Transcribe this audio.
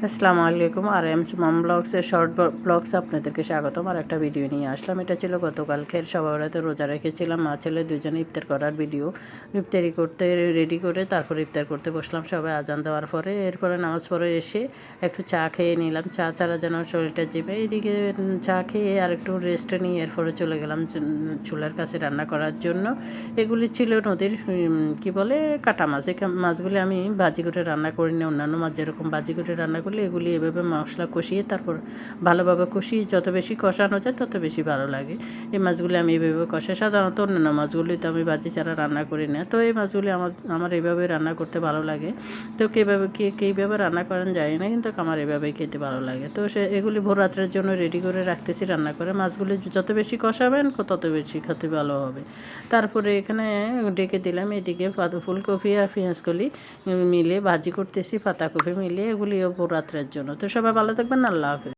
আসসালামু আলাইকুম। R M Suman ব্লগসের শর্ট ব্লগস আপনাদেরকে স্বাগতম। আর একটা ভিডিও নিয়ে আসলাম। এটা ছিল গতকালকের সবাইরাতে রোজা রেখেছিলাম, মা ছেলে দুজনে ইফতার করার ভিডিও। ইফতারি করতে রেডি করে তারপর ইফতার করতে বসলাম সবাই আজান দেওয়ার পরে। এরপরে নামাজ পড়ে এসে একটু চা খেয়ে নিলাম। চা ছাড়া যেন শরীরটা জিবে। এইদিকে চা খেয়ে আর একটু রেস্ট নিয়ে এরপরে চলে গেলাম চুলার কাছে রান্না করার জন্য। এগুলি ছিল নদীর কি বলে কাটা মাছ। এই মাছগুলি আমি ভাজি করে রান্না করি না, অন্যান্য মাছ যেরকম ভাজি করে রান্না করলে এগুলি এভাবে মশলা কষিয়ে তারপর ভালোভাবে কষিয়ে যত বেশি কষানো যায় তত বেশি ভালো লাগে। এই মাছগুলি আমি এভাবে কষাই। সাধারণত অন্যান্য মাছগুলি তো আমি ভাজি ছাড়া রান্না করি না। তো এই মাছগুলি আমার এইভাবে রান্না করতে ভালো লাগে। তো কীভাবে রান্না করেন জানি না, কিন্তু আমার এভাবেই খেতে ভালো লাগে। তো এগুলি ভোর রাত্রের জন্য রেডি করে রাখতেছি রান্না করে। মাছগুলি যত বেশি কষাবেন তত বেশি খেতে ভালো হবে। তারপরে এখানে ডেকে দিলাম। এদিকে ফুলকপি আর পেঁয়াজকলি মিলে ভাজি করতেছি, পাতাকপি মিলিয়ে এগুলিও রাত্রের জন্য। তো সবাই ভালো থাকবেন, আল্লাহ হাফেজ।